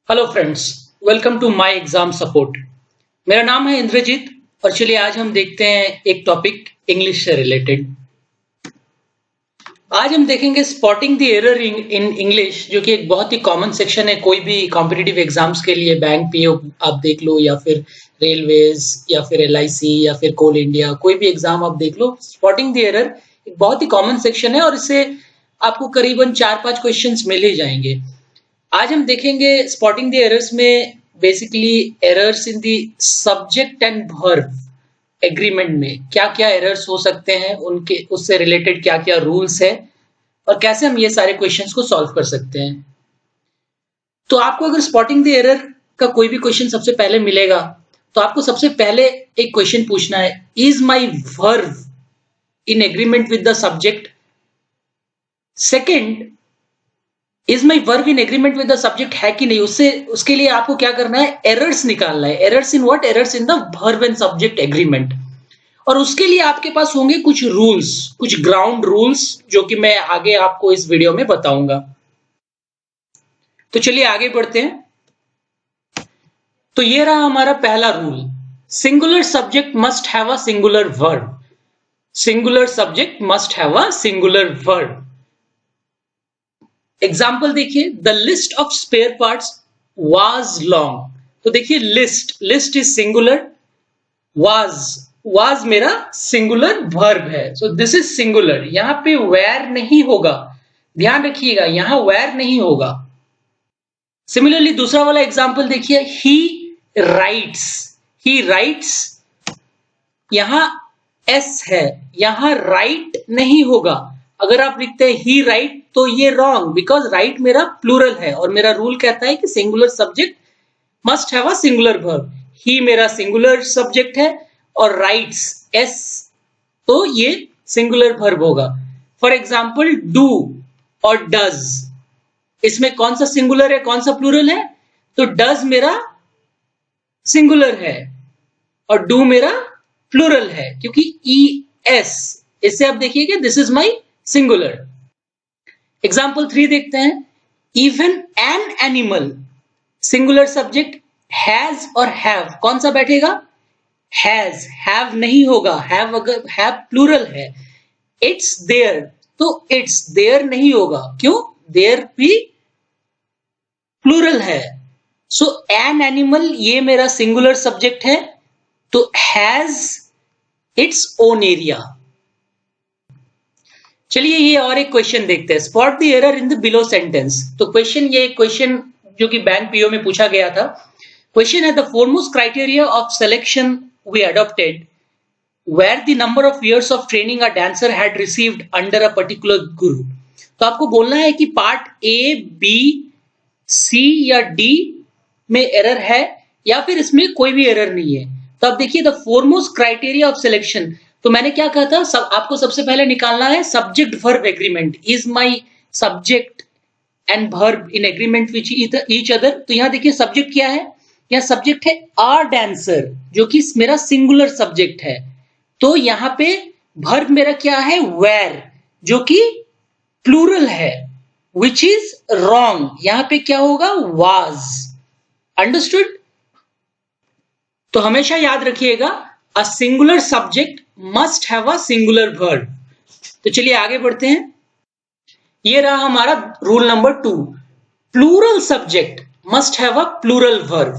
Hello friends, welcome to my exam support. मेरा नाम है इंद्रजीत और चलिए आज हम देखते हैं एक टॉपिक इंग्लिश से रिलेटेड। आज हम देखेंगे spotting the error in English, जो कि एक बहुत ही कॉमन सेक्शन है कोई भी कॉम्पिटिटिव एग्जाम्स के लिए। बैंक पीओ आप देख लो या फिर रेलवेज या फिर एलआईसी या फिर कोल इंडिया, कोई भी एग्जाम आप देख लो, स्पॉटिंग द एरर एक बहुत ही कॉमन सेक्शन है और इससे आपको करीबन 4-5 क्वेश्चंस मिल ही जाएंगे। आज हम देखेंगे स्पॉटिंग द एरर्स में basically errors in the subject and verb agreement में क्या क्या एरर्स हो सकते हैं, उनके उससे रिलेटेड क्या क्या रूल्स है और कैसे हम ये सारे क्वेश्चंस को सॉल्व कर सकते हैं। तो आपको अगर स्पॉटिंग द एरर का कोई भी क्वेश्चन सबसे पहले मिलेगा तो आपको सबसे पहले एक क्वेश्चन पूछना है, is my verb in agreement with the subject. Second, is my verb in agreement with the subject है कि नहीं। उसके लिए आपको क्या करना है, एरर्स निकालना है। Errors in what? Errors in the verb and subject agreement. और उसके लिए आपके पास होंगे कुछ रूल्स, कुछ ग्राउंड रूल्स, जो कि मैं आगे आपको इस वीडियो में बताऊंगा। तो चलिए आगे बढ़ते हैं। तो ये रहा हमारा पहला rule, singular subject must have a singular verb. Singular subject must have a singular verb. Example देखिए, the list of spare parts was long. तो देखिए लिस्ट इज सिंगुलर, वाज मेरा सिंगुलर वर्ब है, सो दिस इज सिंगुलर। यहां पे where नहीं होगा, ध्यान रखिएगा, यहां वेयर नहीं होगा। सिमिलरली दूसरा वाला एग्जाम्पल देखिए, ही राइट्स, यहां एस है, यहां राइट नहीं होगा। अगर आप लिखते हैं ही राइट तो ये रॉन्ग, बिकॉज राइट मेरा प्लूरल है और मेरा रूल कहता है कि singular subject must have a singular verb. He मेरा सिंगुलर सब्जेक्ट है और राइट्स एस, तो ये सिंगुलर वर्ब होगा। फॉर एग्जाम्पल डू और डज, इसमें कौन सा सिंगुलर है कौन सा प्लूरल है? तो डज मेरा सिंगुलर है और डू मेरा प्लूरल है, क्योंकि ई एस, इससे आप देखिएगा this is my singular. Example 3 देखते हैं, even an animal, singular subject has और हैव, कौन सा बैठेगा? हैज, हैव नहीं होगा, हैव अगर हैव प्लूरल है। इट्स देयर, तो इट्स देयर नहीं होगा, क्यों? देयर भी प्लूरल है। सो एन एनिमल ये मेरा सिंगुलर सब्जेक्ट है, तो हैज इट्स ओन एरिया। चलिए ये और एक क्वेश्चन देखते हैं, spot the error in the below sentence. तो ये क्वेश्चन जो कि बैंक पीओ में पूछा गया था। क्वेश्चन है, the foremost criteria of selection we adopted where the number of years of training a dancer had received under a particular guru। तो आपको बोलना है कि पार्ट ए, बी, सी या डी में एरर है या फिर इसमें कोई भी एरर नहीं है। तो अब देखिए, the foremost criteria of selection, तो मैंने क्या कहा था, आपको सबसे पहले निकालना है subject verb agreement. Is my subject and verb in agreement which each other. तो यहां देखिए सब्जेक्ट क्या है, यहाँ सब्जेक्ट है आर डांसर, जो कि मेरा सिंगुलर सब्जेक्ट है। तो यहां पे वर्ब मेरा क्या है, वेयर, जो कि प्लूरल है, विच इज रॉन्ग। यहां पे क्या होगा, वाज। अंडरस्टूड? तो हमेशा याद रखिएगा, a singular subject must have a singular verb. तो चलिए आगे बढ़ते हैं। ये रहा हमारा rule number 2, plural subject must have a plural verb.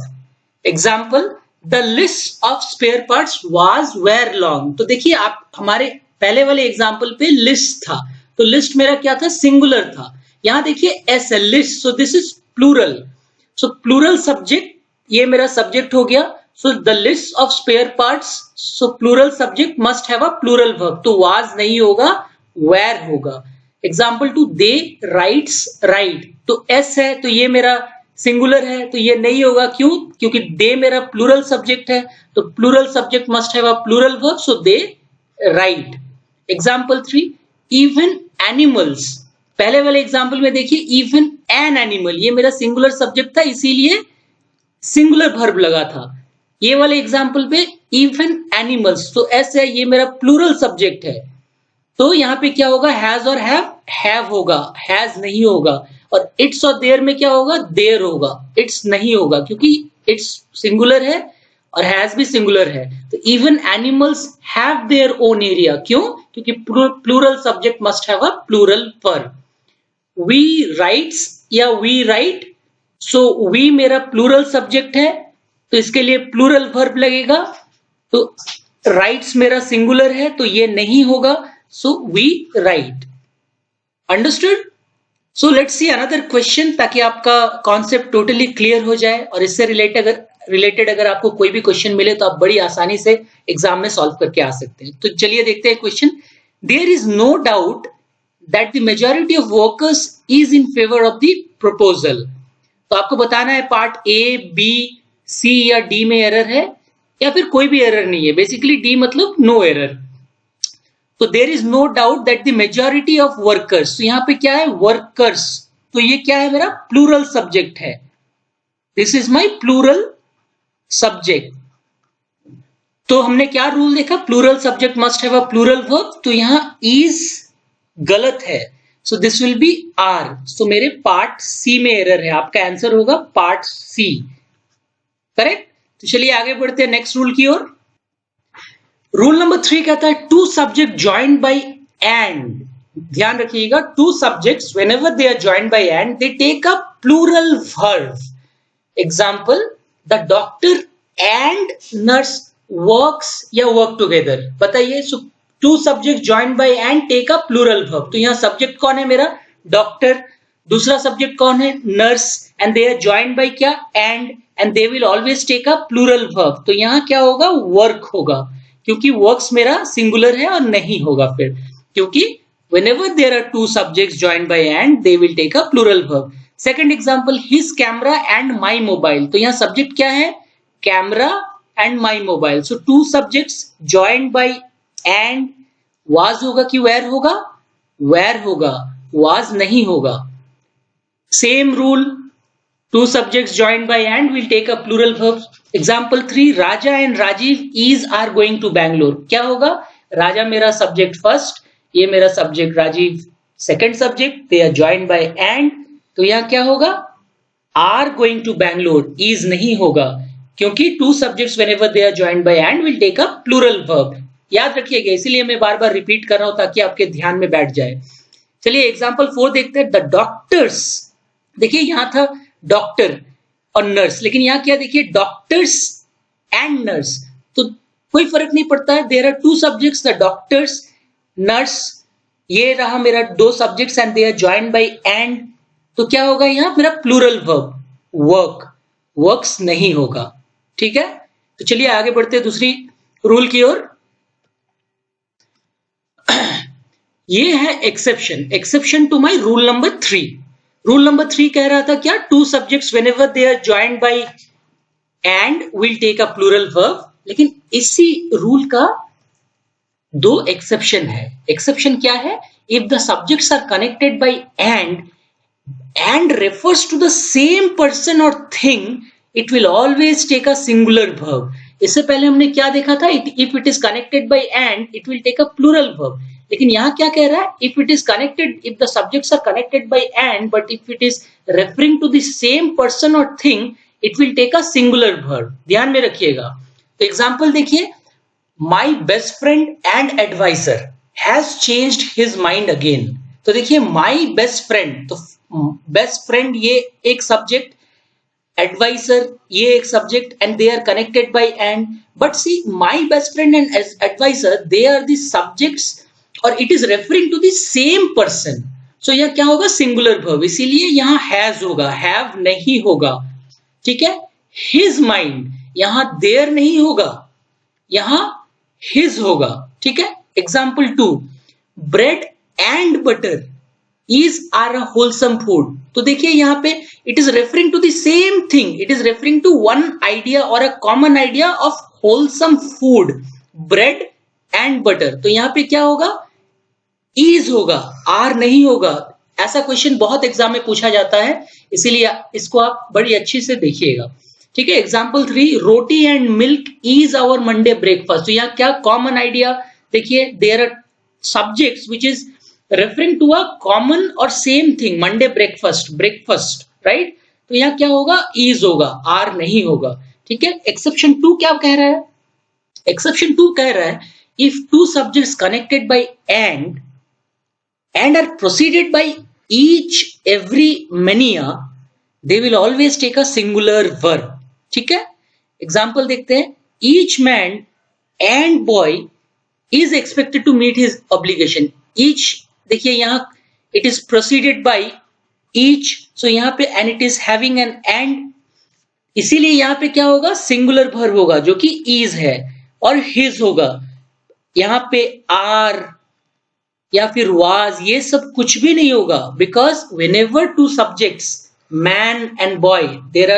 Example, the list of spare parts was were long. तो देखिए आप हमारे पहले वाले एग्जाम्पल पे लिस्ट था, तो लिस्ट मेरा क्या था, सिंगुलर था। यहां देखिए एस है, list, so this is plural. So plural subject ये मेरा सब्जेक्ट हो गया। So the list of spare parts, so plural subject must have a plural verb. तो वाज नहीं होगा, वेयर होगा। एग्जाम्पल 2, दे राइट्स राइट, तो एस है तो ये मेरा सिंगुलर है, तो ये नहीं होगा, क्यों? क्योंकि दे मेरा प्लूरल सब्जेक्ट है, तो plural subject must have a plural verb, so they write. Example 3, even animals, पहले वाले एग्जाम्पल में देखिए इवन एन एनिमल, ये मेरा सिंगुलर सब्जेक्ट था इसीलिए सिंगुलर वर्ब लगा था। ये वाले एग्जाम्पल पे इवन एनिमल्स, तो एस है, ये मेरा प्लूरल सब्जेक्ट है, तो यहां पे क्या होगा, हैज और हैव होगा, हैज नहीं होगा। और इट्स और देयर में क्या होगा, देयर होगा, इट्स नहीं होगा क्योंकि इट्स सिंगुलर है और हैज भी सिंगुलर है। तो even animals have their own area, क्यों? क्योंकि plural subject must have a plural fur. We writes या वी राइट, सो वी मेरा प्लूरल सब्जेक्ट है तो इसके लिए प्लूरल वर्ब लगेगा। तो राइट्स मेरा सिंगुलर है तो ये नहीं होगा, so we write. Understood? So let's see another question ताकि आपका कॉन्सेप्ट टोटली क्लियर हो जाए और इससे रिलेटेड अगर आपको कोई भी क्वेश्चन मिले तो आप बड़ी आसानी से एग्जाम में सॉल्व करके आ सकते हैं। तो चलिए देखते हैं question. There is no doubt that the majority of workers is in favour of the proposal. तो आपको बताना है पार्ट ए, बी, सी या डी में एरर है या फिर कोई भी एरर नहीं है। बेसिकली डी मतलब नो एरर। तो there is no doubt that the majority of workers, तो यहां पे क्या है, वर्कर्स, तो ये क्या है, मेरा प्लूरल सब्जेक्ट है। This is my plural subject. तो हमने क्या रूल देखा, plural subject must have a plural verb. तो यहां इज गलत है, so this will be are. So मेरे पार्ट सी में एरर है, आपका आंसर होगा पार्ट सी, करेक्ट। तो चलिए आगे बढ़ते हैं नेक्स्ट रूल की ओर। रूल नंबर 3 कहता है two subject joined by and. ध्यान रखिएगा, two subjects whenever they are joined by and they take a plural verb. Example, the doctor and nurse works या वर्क टुगेदर। बताइए, so two subject joined by and take a plural verb. तो यहां subject कौन है मेरा, doctor, दूसरा subject कौन है, nurse, and they are joined by क्या, and they will always take a plural verb. तो यहां क्या होगा, वर्क होगा, क्योंकि वर्क्स मेरा सिंगुलर है और नहीं होगा फिर, क्योंकि whenever there are two subjects joined by and they will take a plural verb. Second example, his camera and my mobile. तो यहाँ सब्जेक्ट क्या है, camera and my mobile. So two subjects joined by and, was होगा कि where होगा, were होगा, was नहीं होगा। Same rule, two subjects joined by and will take a plural verb. Example 3, Raja and Rajiv are going to Bangalore. क्या होगा, राजा मेरा subject first, ये मेरा subject Rajiv second subject, they are joined by and, तो यहाँ क्या होगा, are going to Bangalore, is नहीं होगा, क्योंकि two subjects whenever they are joined by and will take a plural verb. याद रखिएगा, इसीलिए मैं बार बार रिपीट कर रहा हूं ताकि आपके ध्यान में बैठ जाए। चलिए एग्जाम्पल 4 देखते हैं। द डॉक्टर्स, देखिए यहां था डॉक्टर और नर्स, लेकिन यहां क्या, देखिए डॉक्टर्स एंड नर्स, तो कोई फर्क नहीं पड़ता है। There are two subjects, the doctors, nurse, ये रहा मेरा दो subjects and they are joined by and, तो क्या होगा यहां मेरा प्लूरल वर्ब, वर्क, वर्क्स नहीं होगा। ठीक है, तो चलिए आगे बढ़ते हैं दूसरी रूल की ओर। ये है exception, exception to my rule number 3। Rule number 3 कह रहा था क्या, two subjects whenever they are joined by and will take a plural verb. लेकिन इसी रूल का दो एक्सेप्शन है। एक्सेप्शन क्या है, if the subjects are connected by and refers to the same person or thing, it will always take a singular verb. इससे पहले हमने क्या देखा था, if it is connected by and it will take a plural verb. लेकिन यहां क्या कह रहा है, if it is connected, if the subjects are connected by and but if it is referring to the same person or thing, it will take a singular verb. ध्यान में रखिएगा। तो एग्जांपल देखिए, my best friend and adviser has changed his mind again. तो देखिए my best friend, तो best friend ये एक सब्जेक्ट, एडवाइजर ये एक subject, and they are connected by and. But see my best friend and adviser, they are the subjects और it is referring to the same person. So यह क्या होगा, singular verb, इसीलिए यहां हैज होगा, have नहीं होगा। ठीक है, हिज माइंड, यहां देयर नहीं होगा, यहां हिज होगा। ठीक है, example 2, bread and butter is are a wholesome food। तो देखिए यहां पे it is referring to the same thing, it is referring to one idea or a common idea of wholesome food, bread and butter। तो यहां पे क्या होगा, is होगा, are नहीं होगा। ऐसा क्वेश्चन बहुत एग्जाम में पूछा जाता है, इसीलिए इसको आप बड़ी अच्छी से देखिएगा। ठीक है, example 3, roti and milk is our Monday breakfast. तो यहाँ क्या कॉमन आइडिया, देखिए there are subjects which is referring to a common और same thing, Monday breakfast, right? तो यहाँ क्या होगा? इज होगा, आर नहीं होगा, ठीक है। एक्सेप्शन 2 क्या कह रहा है? एक्सेप्शन 2 कह रहा है if two subjects connected by and are preceded by each every mania, they will always take a singular verb, ठीक है। एग्जाम्पल देखते हैं, each man and boy is expected to meet his obligation. each देखिए यहाँ it is preceded by each, so यहाँ पे and it is having an and, इसीलिए यहाँ पे क्या होगा? सिंगुलर वर्ब होगा जो कि is है, और his होगा। यहाँ पे are या फिर was, ये सब कुछ भी नहीं होगा, because whenever two subjects, man and boy, these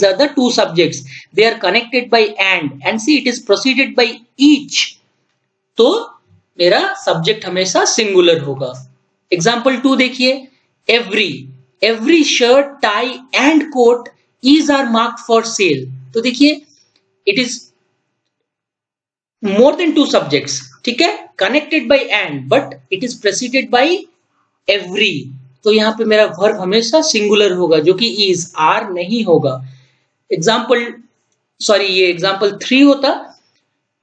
are the two subjects, they are connected by and see it is preceded by each, तो मेरा सब्जेक्ट हमेशा सिंगुलर होगा। एग्जाम्पल 2 देखिए, every shirt, tie and coat is are marked for sale, तो देखिए it is more than two subjects, ठीक है, connected by and but it is preceded by every, तो यहाँ पे मेरा वर्ब हमेशा सिंगुलर होगा जो कि is, are नहीं होगा। ये एग्जाम्पल 3 होता,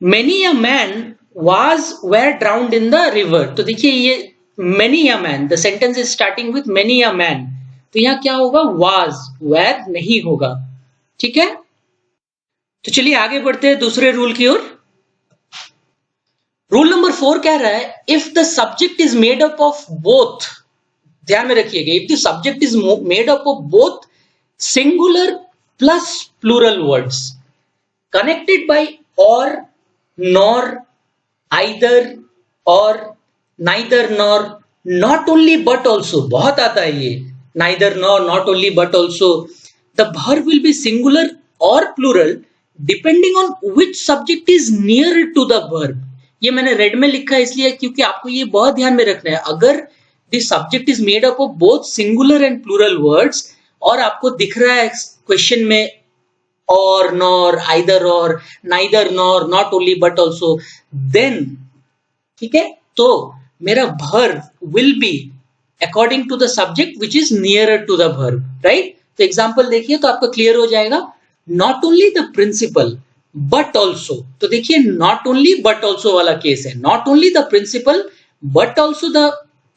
many a man were drowned in the river, तो देखिए ये many a man, the sentence is starting with many a man, तो यहाँ क्या होगा? was, were नहीं होगा, ठीक है। तो चलिए आगे बढ़ते हैं दूसरे रूल की ओर। रूल नंबर 4 कह रहा है if the subject is made up of both, ध्यान में रखिएगा, if the subject is made up of both singular plus plural words connected by or, nor, either or, neither nor, not only but also, बहुत आता है ये, neither nor, not only but also, the verb will be singular or plural depending on which subject is near to the verb. ये मैंने red में लिखा है इसलिए क्योंकि आपको ये बहुत ध्यान में रखना है, अगर the subject is made up of both singular and plural words और आपको दिख रहा है क्वेश्चन में or, nor, either or, neither nor, not only but also, then ठीक है, तो मेरा verb will be according to the subject which is nearer to the verb, right. तो एग्जाम्पल देखिए तो आपको क्लियर हो जाएगा, not only the principal but also, तो देखिए नॉट ओनली बट ऑल्सो वाला केस है, not only the principal but also the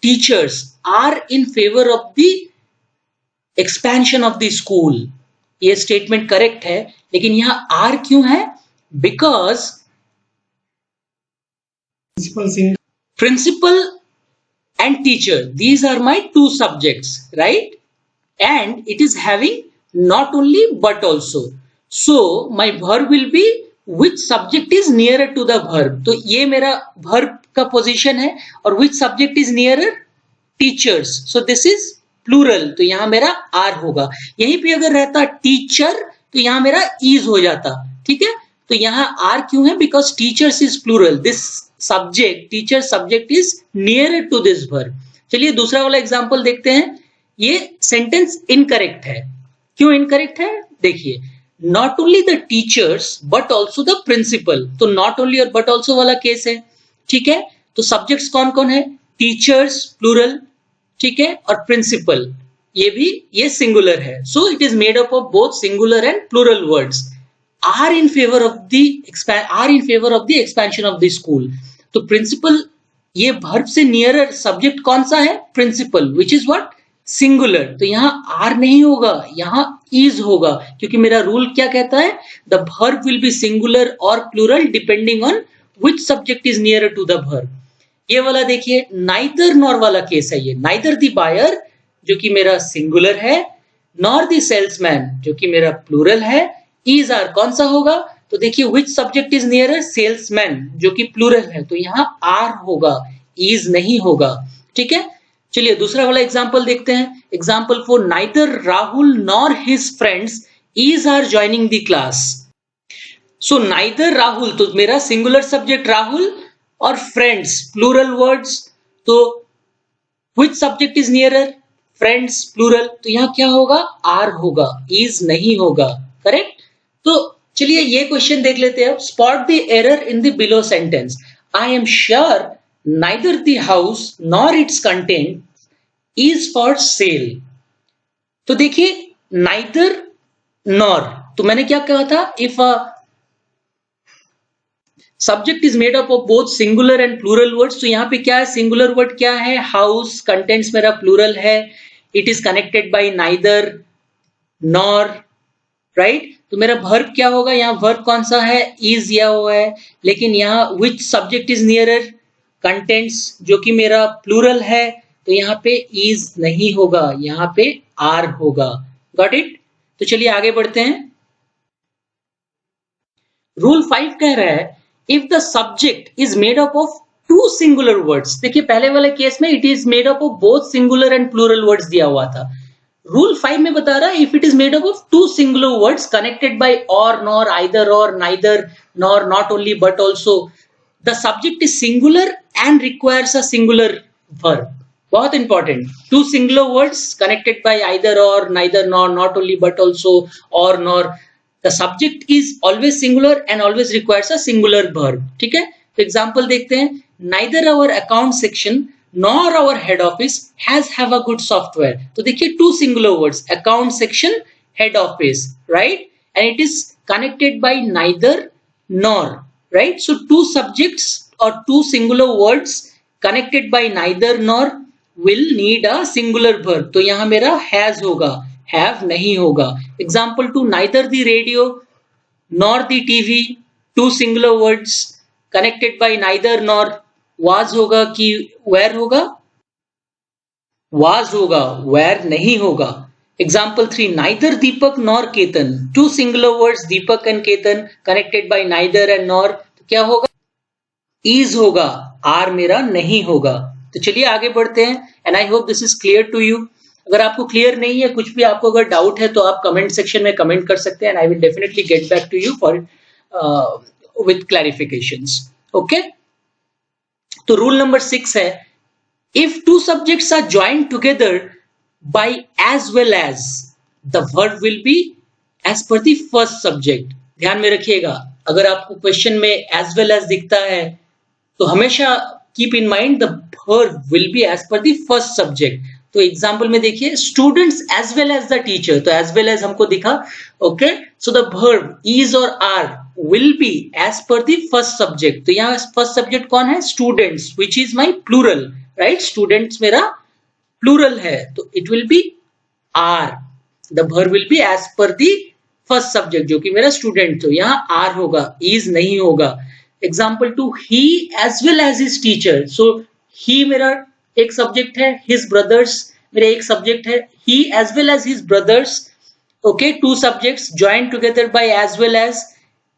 teachers are in favour of the expansion of the school. ये स्टेटमेंट करेक्ट है, लेकिन यहां आर क्यों है? Because principal and teacher, these are my two subjects, right? And it is having not only but also, so my verb will be which subject is nearer to the verb, तो ये मेरा verb का position है, और which subject is nearer? Teachers, so this is plural, तो यहाँ मेरा are होगा। यहीं पे अगर रहता teacher तो यहाँ मेरा is हो जाता, ठीक है। तो यहाँ are क्यों है? Because teachers is plural, this subject, teacher subject is near to this verb. चलिए दूसरा वाला एग्जांपल देखते हैं, ये सेंटेंस इनकरेक्ट है। क्यों इनकरेक्ट है? देखिए, not only the teachers but also the principal, तो नॉट ओनली और बट ऑल्सो वाला केस है, ठीक है। तो सब्जेक्ट्स कौन कौन है? टीचर्स प्लूरल, ठीक है, और प्रिंसिपल ये सिंगुलर है, so it is made up of both singular and plural words, are in favour of the expansion of the school. तो प्रिंसिपल, ये वर्ब से नियरर सब्जेक्ट कौन सा है? Principal, which is what? Singular, तो यहाँ आर नहीं होगा, यहाँ इज होगा, क्योंकि मेरा रूल क्या कहता है? The verb will be singular or plural depending on which subject is near to the verb. ये वाला देखिए, नाइदर नॉर वाला केस है ये, नाइदर द बायर जो कि मेरा सिंगुलर है, नॉर द सेल्समैन जो कि मेरा प्लूरल है, इज आर कौन सा होगा? तो देखिए विच सब्जेक्ट इज नियरर? सेल्समैन जो कि प्लूरल है, तो यहाँ आर होगा, इज नहीं होगा, ठीक है। चलिए दूसरा वाला एग्जांपल देखते हैं। Example 4, neither Rahul nor his friends is are joining the class. So neither Rahul, तो मेरा सिंगुलर सब्जेक्ट राहुल और फ्रेंड्स प्लूरल वर्ड्स, तो which subject is nearer? Friends plural, तो यहाँ क्या होगा? आर होगा, इज नहीं होगा, करेक्ट। तो चलिए ये क्वेश्चन देख लेते हैं। Spot the error in the below sentence. I am sure neither the house nor its content is for sale। तो देखिए neither nor, तो मैंने क्या कहा था, if a subject is made up of both singular and plural words, तो यहाँ पे क्या है, singular word क्या है, house, contents मेरा plural है, it is connected by neither nor, right? तो मेरा verb क्या होगा, यहाँ verb कौन सा है, is दिया हुआ है, लेकिन यहाँ which subject is nearer, contents जो कि मेरा plural है, तो यहाँ पे is नहीं होगा, यहाँ पे are होगा। Got it? तो चलिए आगे बढ़ते हैं। रूल 5 कह रहा है if the subject is made up of two singular words, देखिए पहले वाले केस में it is made up of both singular and plural words दिया हुआ था। रूल 5 में बता रहा है if it is made up of two singular words connected by or, nor, either or, neither nor, not only but also, the subject is singular and requires a singular verb. बहुत important, to singular words connected by either or, neither nor, not only but also, or, nor, the subject is always singular and always requires a singular verb। ठीक है, तो example देखते हैं, neither our account section nor our head office have a good software। तो देखिए two singular words, account section, head office, right? And it is connected by neither nor, right? So two subjects or two singular words connected by neither nor will need a singular verb। तो यहाँ मेरा has होगा, have नहीं होगा। Example 2, neither the radio nor the TV, two singular words connected by neither nor, was होगा कि where होगा, was होगा, where नहीं होगा। Example 3, neither Deepak nor Ketan, two singular words Deepak and Ketan connected by neither and nor, तो क्या होगा, is होगा, are मेरा नहीं होगा। तो चलिए आगे बढ़ते हैं and I hope this is clear to you। अगर आपको क्लियर नहीं है, कुछ भी आपको अगर डाउट है तो आप कमेंट सेक्शन में कमेंट कर सकते हैं and I will definitely get back to you for with clarifications. Okay, तो रूल नंबर 6 है if two subjects are joined together by as well as, the verb will be as per the first subject. ध्यान में रखिएगा, अगर आपको question में as well as दिखता है तो हमेशा keep in mind the verb will be as per the first subject. तो एग्जाम्पल में देखिए, students as well as the teacher, तो एज वेल एज हमको दिखा। Okay, so the verb is or are will be as per the first subject. तो यहाँ first subject कौन है, students, which is my plural, right? Students मेरा plural है, तो it will be are, the verb will be as per the first subject जो कि मेरा स्टूडेंट, तो यहाँ आर होगा, इज नहीं होगा। Example 2, he as well as his teacher, so he मेरा एक सब्जेक्ट है, हिज ब्रदर्स मेरा एक सब्जेक्ट है, he as well as his brothers. Okay, two subjects join together by as well as,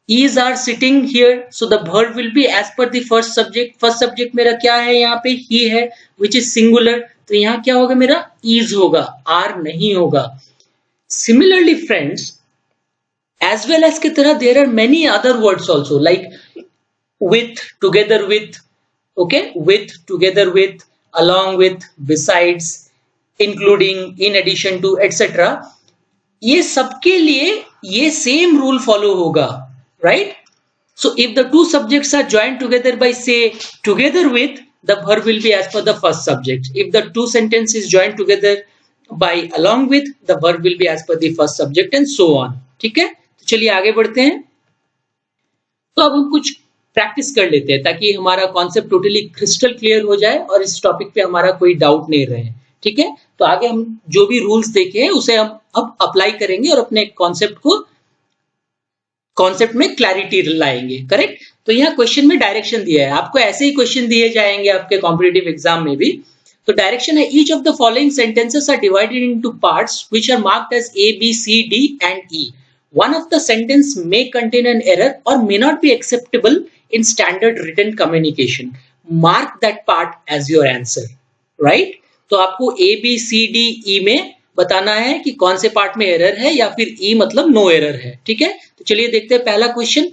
is are sitting here, so the verb will be as per the first subject। First subject मेरा क्या है, यहाँ पे he है which is singular, तो यहाँ क्या होगा मेरा, is होगा, are नहीं होगा। Similarly friends, as well as की तरह there are many other words also like with, together with, okay, with, together with, along with, besides, including, in addition to, etc। ये सबके लिए ये सेम रूल फॉलो होगा, right? So if the two subjects are joined together by say together with, the verb will be as per the first subject। if the two sentences is joined together by along with, the verb will be as per the first subject and so on। ठीक है, तो चलिए आगे बढ़ते हैं। तो अब हम कुछ प्रैक्टिस कर लेते हैं ताकि हमारा कॉन्सेप्ट टोटली क्रिस्टल क्लियर हो जाए और इस टॉपिक पे हमारा कोई डाउट नहीं रहे। ठीक है, तो आगे हम जो भी रूल्स देखे हैं उसे हम अब अप्लाई करेंगे और अपने कॉन्सेप्ट में क्लैरिटी लाएंगे। करेक्ट, तो यहाँ क्वेश्चन में डायरेक्शन दिया है, आपको ऐसे ही क्वेश्चन दिए जाएंगे आपके कॉम्पिटिटिव एग्जाम में भी। तो डायरेक्शन है, each of the following sentences are divided into parts which are marked as A, B, C, D and E. One of the sentence may contain an error or may not be acceptable in standard written communication. Mark that part as your answer, right? तो आपको A, B, C, D, E में बताना है कि कौन से part में error है या फिर E मतलब नो एरर है। ठीक है, तो चलिए देखते हैं पहला question.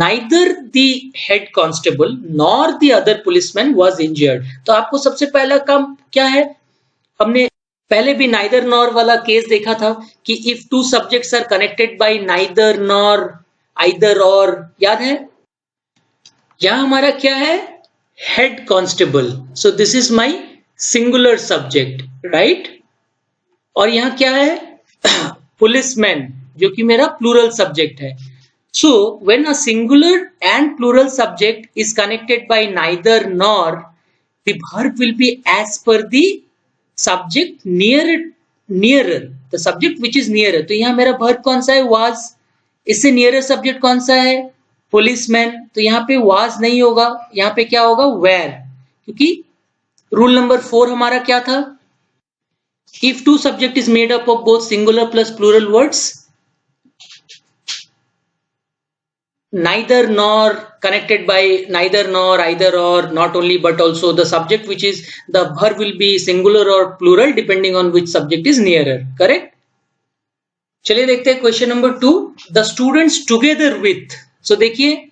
Neither the head constable nor the other policeman was injured। तो आपको सबसे पहला काम क्या है, हमने पहले भी नाइदर नॉर वाला केस देखा था कि if two subjects are connected by neither nor, either or, याद है? यहां हमारा क्या है, head constable. So this is my singular subject, right? और यहाँ क्या है? policeman, जो कि मेरा plural subject है. So when a singular and plural subject is connected by neither nor, the verb will be as per the subject nearer, the subject which is nearer. तो यहाँ मेरा verb कौन सा है? was. इससे nearer subject कौन सा है? policeman. तो यहाँ पे was नहीं होगा, यहाँ पे क्या होगा? were. क्योंकि रूल नंबर 4 हमारा क्या था? If two subject is made up of both singular plus plural words, neither nor, connected by neither nor, either or, not only but also, the subject which is the verb will be singular or plural depending on which subject is nearer. Correct? चलिए देखते हैं question number 2. The students together with. So देखिए,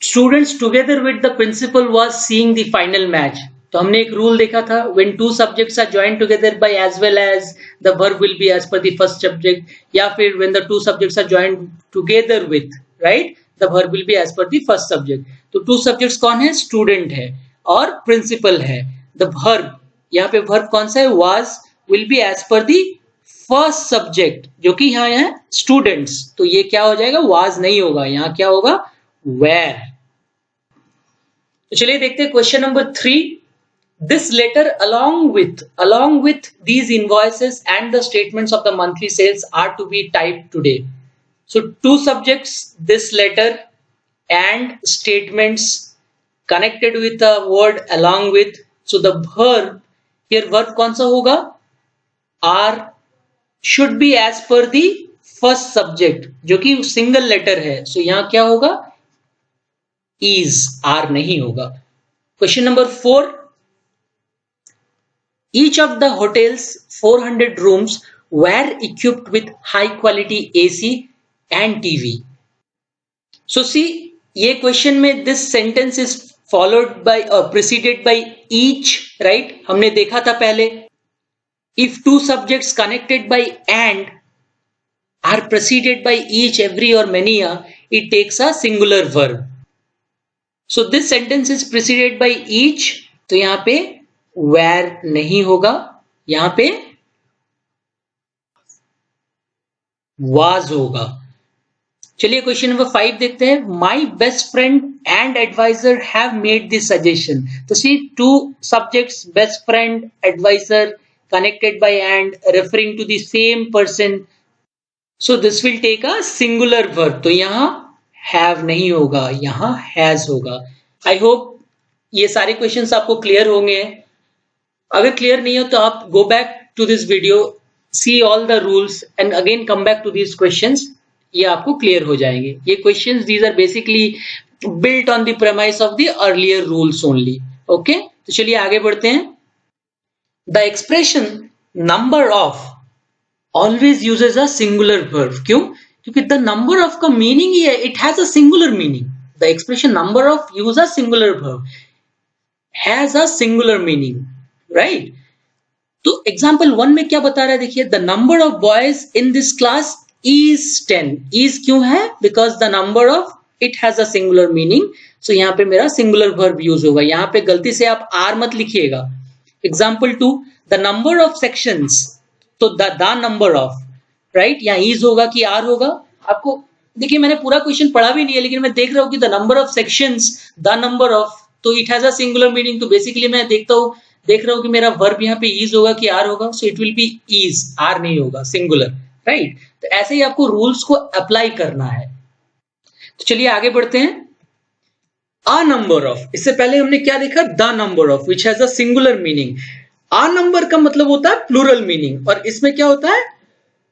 students together with the principal was seeing the final match. तो हमने एक rule देखा था, when two subjects are joined together by as well as, the verb will be as per the first subject, या फिर when the two subjects are joined together with, right, the verb will be as per the first subject. तो two subjects कौन है? student है और principal है. the verb, यहाँ पे verb कौन सा है? was, will be as per the first subject, जो कि यहाँ है students. तो ये क्या हो जाएगा? was नहीं होगा, यहाँ क्या होगा? were. तो चलिए देखते हैं question number 3. This letter along with these invoices and the statements of the monthly sales are to be typed today. So two subjects, this letter and statements connected with the word along with. So the verb here, verb कौन सा होगा? are should be as per the first subject, जो कि single letter है. So यहाँ क्या होगा? is, are नहीं होगा. Question number 4. Each of the hotel's 400 rooms were equipped with high quality AC and TV. So see, ये question में this sentence is followed by or preceded by each, right? हमने देखा था पहले. If two subjects connected by and are preceded by each, every or many, it takes a singular verb. So this sentence is preceded by each. तो यहाँ पे where नहीं होगा, यहाँ पे was होगा. चलिए क्वेश्चन नंबर 5 देखते हैं. My best friend and advisor have made this suggestion. तो see, two subjects, best friend, advisor, connected by and, referring to the same person. So this will take a singular verb. तो यहाँ have नहीं होगा, यहाँ has होगा. I hope ये सारे questions आपको क्लियर होंगे. अगर क्लियर नहीं हो तो आप go back to this video, see all the rules and again come back to these questions. ये आपको क्लियर हो जाएंगे. ये questions, these are basically built on the premise of the earlier rules only. Okay? तो चलिए आगे बढ़ते हैं. The expression number of always uses a singular verb. क्यों? क्योंकि the number of का meaning ही है, it has a singular meaning. The expression number of use a singular verb, has a singular meaning, right? तो example 1 में क्या बता रहा है? देखिए, the number of boys in this class is 10. is क्यों है? Because the number of, it has a singular meaning. So यहाँ पे मेरा singular verb use होगा. यहाँ पे गलती से आप are मत लिखिएगा. Example 2, the number of sections. तो the number of, right? यहाँ is होगा कि are होगा? आपको देखिए, मैंने पूरा क्वेश्चन पढ़ा भी नहीं है, लेकिन मैं देख रहा हूँ कि the number of sections, the number of, तो it has a singular meaning. तो बेसिकली मैं देख रहा हूँ कि मेरा वर्ब यहाँ पे इज होगा कि आर होगा. So it will be is, are नहीं होगा, सिंगुलर, राइट? तो ऐसे ही आपको रूल्स को अप्लाई करना है. तो चलिए आगे बढ़ते हैं. अ नंबर ऑफ, इससे पहले हमने क्या देखा? The number of, which has a singular meaning. A number का मतलब होता है प्लूरल मीनिंग, और इसमें क्या होता है?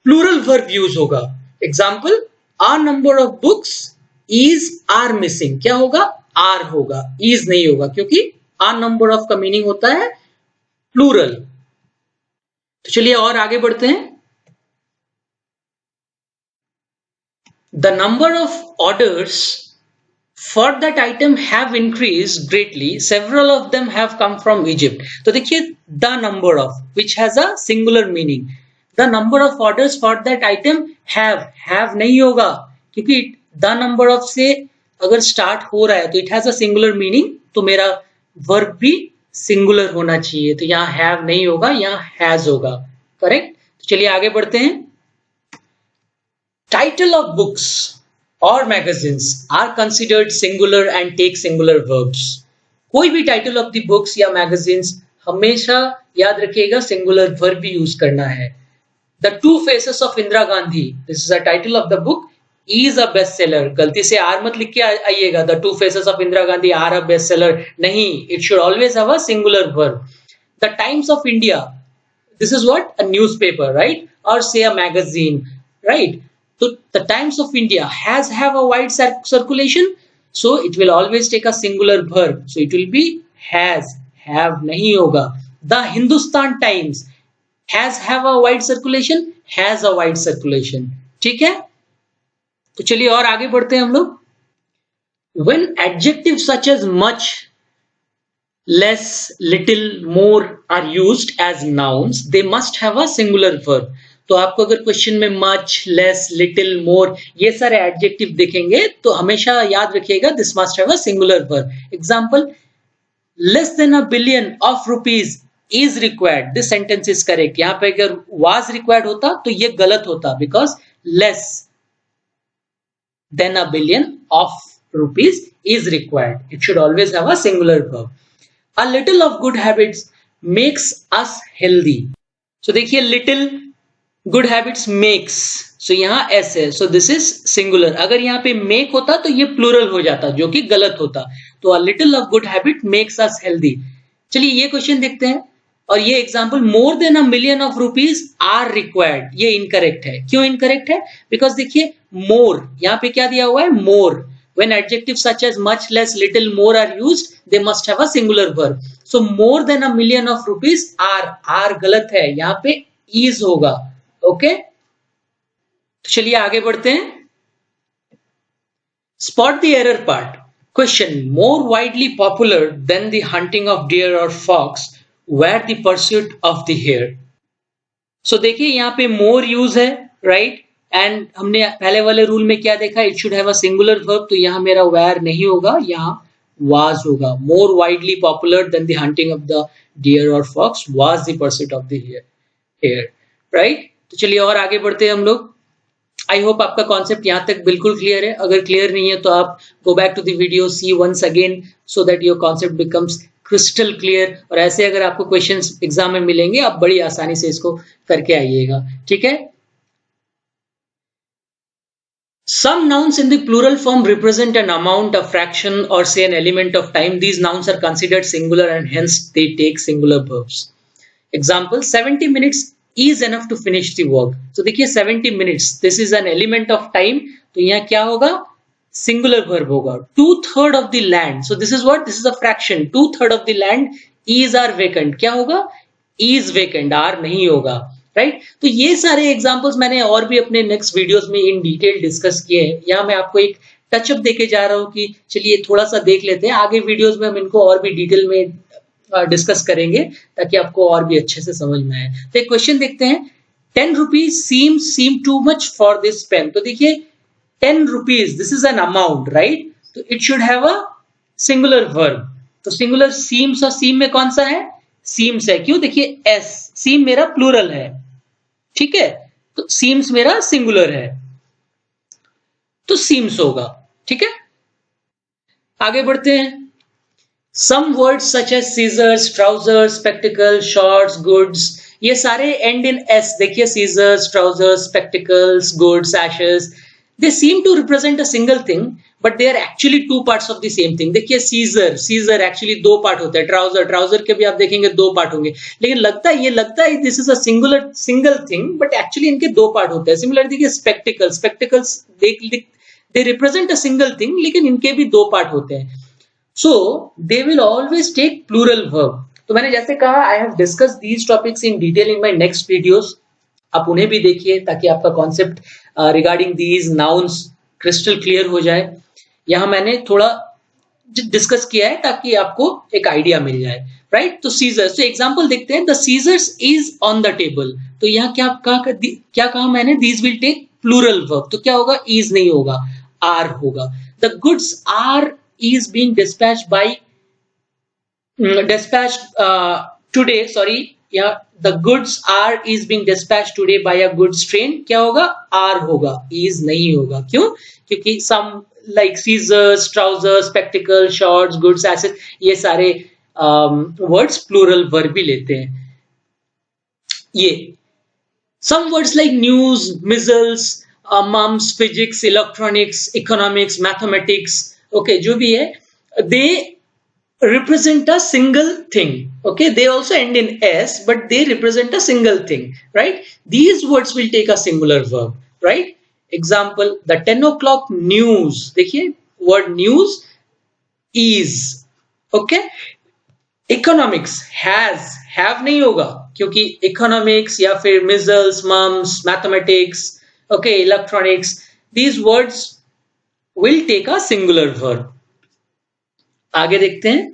प्लूरल वर्ब यूज होगा. Example, A number of books is are missing. क्या होगा? are होगा, is नहीं होगा, क्योंकि a number of का मीनिंग होता है प्लूरल. तो चलिए और आगे बढ़ते हैं. The number of orders for that item have increased greatly. Several of them have come from Egypt. तो देखिए, the number of, which has a singular meaning. The number of orders for that item have नहीं होगा, क्योंकि the number of से अगर start हो रहा है तो it has a singular meaning. तो मेरा वर्ब भी सिंगुलर होना चाहिए, तो यहाँ हैव नहीं होगा, यहाँ हैज होगा। करेक्ट। तो चलिए आगे बढ़ते हैं। टाइटल ऑफ बुक्स और magazines are considered singular and take singular verbs. कोई भी टाइटल ऑफ द बुक्स या मैगजीन्स हमेशा याद रखिएगा सिंगुलर वर्ब भी यूज करना है। The two faces of Indira Gandhi, this is a title of the book, is a bestseller. गलती से आर मत लिख के आइएगा, the two faces of Indira Gandhi are a bestseller, नहीं, it should always have a singular verb. The times of India, this is what, a newspaper, right, और से a magazine, right. So the Times of India have a wide circulation, so it will always take a singular verb, so it will be has, have नहीं होगा। The Hindustan Times have a wide circulation, has a wide circulation, ठीक है। तो चलिए और आगे बढ़ते हैं हम लोग। When adjectives such as much, less, little, more are used as nouns, they must have a singular verb। तो आपको अगर क्वेश्चन में मच, लेस, लिटिल, मोर ये सारे एडजेक्टिव दिखेंगे तो हमेशा याद रखिएगा this must have a singular verb. Example, less than a billion of rupees is required, this sentence is correct. यहाँ पे अगर वाज रिक्वायर्ड होता तो ये गलत होता, because less than a billion of rupees is required, it should always have a singular verb. A little of good habits makes us healthy. So देखिए, little good habits makes, so यहाँ S है, so this is singular. अगर यहाँ पे make होता तो ये plural हो जाता, जो कि गलत होता। तो a little of good habit makes us healthy. चलिए ये क्वेश्चन देखते हैं, और ये example, more than a million of rupees are required, ये इनकरेक्ट है। क्यों इनकरेक्ट है? बिकॉज देखिए मोर, यहाँ पे क्या दिया हुआ है, मोर। When adjectives such as much, less, little, more are used, they must have a singular verb. So more than a million of rupees are गलत है, यहाँ पे is होगा। ओके, तो चलिए आगे बढ़ते हैं। Spot the error part. Question, more widely popular than the hunting of deer or fox were the pursuit of the hare. So देखिए यहाँ पे मोर यूज है, राइट, एंड हमने पहले वाले रूल में क्या देखा, it should have a singular verb, तो यहाँ मेरा वेर नहीं होगा, यहाँ वाज होगा। More widely popular than the hunting of the deer or fox was the pursuit of the hair, right. तो चलिए और आगे बढ़ते हैं हम लोग। आई होप आपका कॉन्सेप्ट यहाँ तक बिल्कुल क्लियर है। अगर क्लियर नहीं है तो आप go back to the video, see once again, so that your concept becomes crystal clear. और ऐसे अगर आपको क्वेश्चंस एग्जाम में मिलेंगे, आप बड़ी आसानी से इसको करके आइएगा, ठीक है। Some nouns in the plural form represent an amount, a fraction, or say an element of time. These nouns are considered singular and hence they take singular verbs. Example, 70 minutes is enough to finish the work. So देखिए 70 minutes, this is an element of time, तो यहाँ क्या होगा, singular verb होगा। 2/3 of the land, so this is what, this is a fraction, 2/3 of the land is are vacant, क्या होगा, is vacant, are नहीं होगा, राइट। तो ये सारे एग्जांपल्स मैंने और भी अपने नेक्स्ट वीडियोस में इन डिटेल डिस्कस किए हैं। यहाँ मैं आपको एक टचअप देके जा रहा हूँ कि चलिए थोड़ा सा देख लेते हैं, आगे वीडियोस में हम इनको और भी डिटेल में डिस्कस करेंगे ताकि आपको और भी अच्छे से समझ में आए। तो एक क्वेश्चन देखते हैं, 10 rupees seem too much for this pen. तो देखिए 10 rupees, this is an amount, right, तो it should have a singular verb. तो सिंगुलर सीम्स, और सीम में कौन सा है, सीम्स है। क्यों, देखिए एस, सीम मेरा प्लूरल है, ठीक है, तो सीम्स मेरा सिंगुलर है, तो सीम्स होगा, ठीक है। आगे बढ़ते हैं। Some words such as scissors, trousers, spectacle, shorts, goods, ये सारे एंड इन एस। देखिए scissors, trousers, spectacles, goods, ashes, they seem to represent a single thing but they are actually two parts of the same thing. देखिए scissor actually दो part होते हैं, trouser के भी आप देखेंगे दो पार्ट होंगे, लेकिन लगता है this is a single thing but actually इनके दो पार्ट होते हैं। सिमिलर देखिए spectacles they represent a single thing लेकिन इनके भी दो पार्ट होते हैं। So they will always take plural verb. तो मैंने जैसे कहा, I have discuss these topics in detail in my next videos, आप उन्हें भी देखिए ताकि आपका concept regarding these nouns crystal clear हो जाए। यहाँ मैंने थोड़ा डिस्कस किया है ताकि आपको एक आइडिया मिल जाए, राइट। तो सीजर्स, तो एग्जांपल देखते हैं, the scissors is on the table. तो यहाँ क्या कहा मैंने, these will take plural verb, तो क्या होगा, इज नहीं होगा, आर होगा। The goods are is being dispatched by dispatched today, sorry, yeah, the goods are is being dispatched today by a goods train. क्या होगा? Are होगा, is नहीं होगा. क्यों? क्योंकि some like scissors, trousers, spectacles, shorts, goods, assets, ये सारे words plural verb भी लेते हैं. ये some words like news, missiles, mumps, physics, electronics, economics, mathematics, okay, जो भी है, they represent a single thing. Okay, they also end in s, but they represent a single thing, right? These words will take a singular verb, right? Example, the 10 o'clock news. देखिए, word news is. Okay, economics has, have नहीं होगा क्योंकि economics या फिर missiles, mumps, mathematics, okay, electronics, these words will take a singular verb. आगे देखते हैं.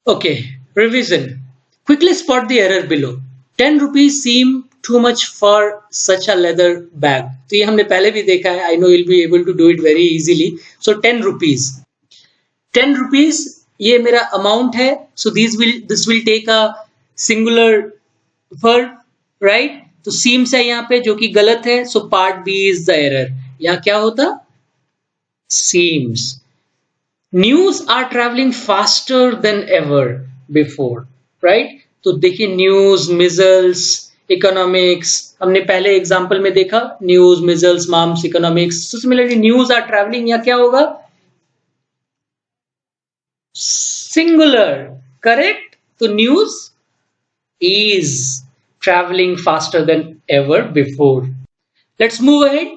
Okay, revision. Quickly spot the error below. 10 rupees seem too much for such a leather bag. तो ये हमने पहले भी देखा है. I know you'll be able to do it very easily. So 10 rupees. 10 rupees ये मेरा amount है. So this will take a singular verb, right? तो seems है यहाँ पे जो कि गलत है. So part B is the error. यहाँ क्या होता? Seems. News are traveling faster than ever before, right? तो देखिए news, missiles, economics, हमने पहले एग्जाम्पल में देखा news, missiles, mumps, economics. So similarly news are traveling, या क्या होगा? Singular, correct? तो news is traveling faster than ever before. Let's move ahead.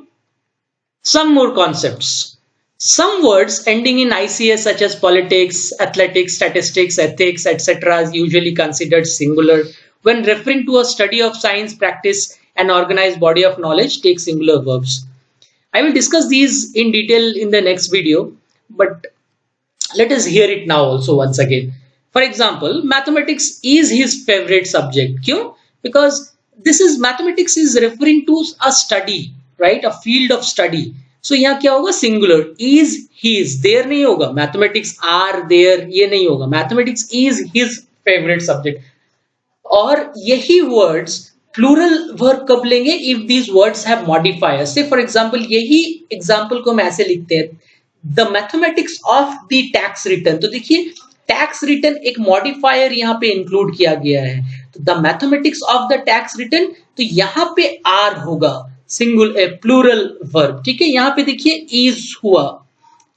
Some more concepts. Some words ending in ICS such as politics, athletics, statistics, ethics, etc. is usually considered singular. When referring to a study of science, practice, and organized body of knowledge, take singular verbs. I will discuss these in detail in the next video, but let us hear it now also once again. For example, mathematics is his favorite subject. क्यों? Because mathematics is referring to a study, right? A field of study. So यहाँ क्या होगा? Singular. Is his. There नहीं होगा. Mathematics are there. ये नहीं होगा. Mathematics is his favorite subject. और यही words plural verb कब लेंगे? If these words have modifiers. Say for example, यही example को हम ऐसे लिखते हैं. The mathematics of the tax return. तो देखिए tax return एक modifier यहाँ पे include किया गया है. तो the mathematics of the tax return, तो यहाँ पे are होगा. Singular plural verb. ठीक है, यहाँ पे देखिए इज हुआ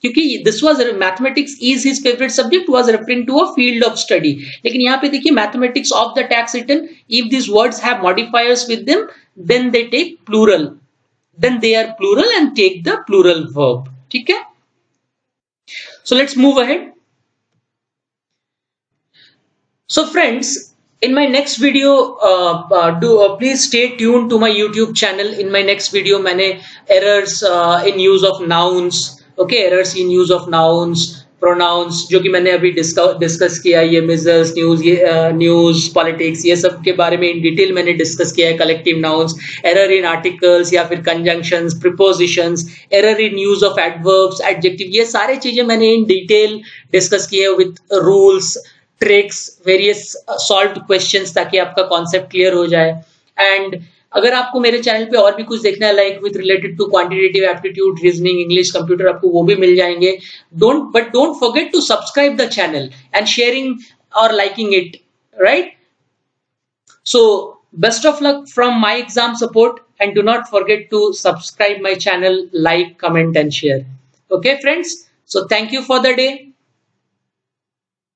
क्योंकि this was mathematics is his favourite subject was referring to a field of study. लेकिन यहाँ पे देखिए mathematics of the tax return, if this words have modifiers with them then they take plural, then they are plural and take the plural verb. ठीक है, so let's move ahead. So friends, in my next video, please stay tuned to my YouTube channel. In my next video, मैंने errors in use of nouns, okay, errors in use of nouns, pronouns, जो कि मैंने अभी discuss किया. ये missiles, news, ये news, politics, ये सब के बारे में in detail मैंने discuss किया है. collective nouns, error in articles या फिर conjunctions, prepositions, error in use of adverbs, adjective, ये सारे चीजें मैंने in detail discuss किए with rules, tricks, various solved questions, ताकि आपका कॉन्सेप्ट क्लियर हो जाए. एंड अगर आपको मेरे चैनल पे और भी कुछ देखना है like with related to quantitative aptitude, reasoning, English, computer, आपको वो भी मिल जाएंगे. Don't forget to subscribe the channel and sharing or liking it, right? So best of luck from my exam support and do not forget to subscribe my channel, like, comment and share. Okay friends, so thank you for the day.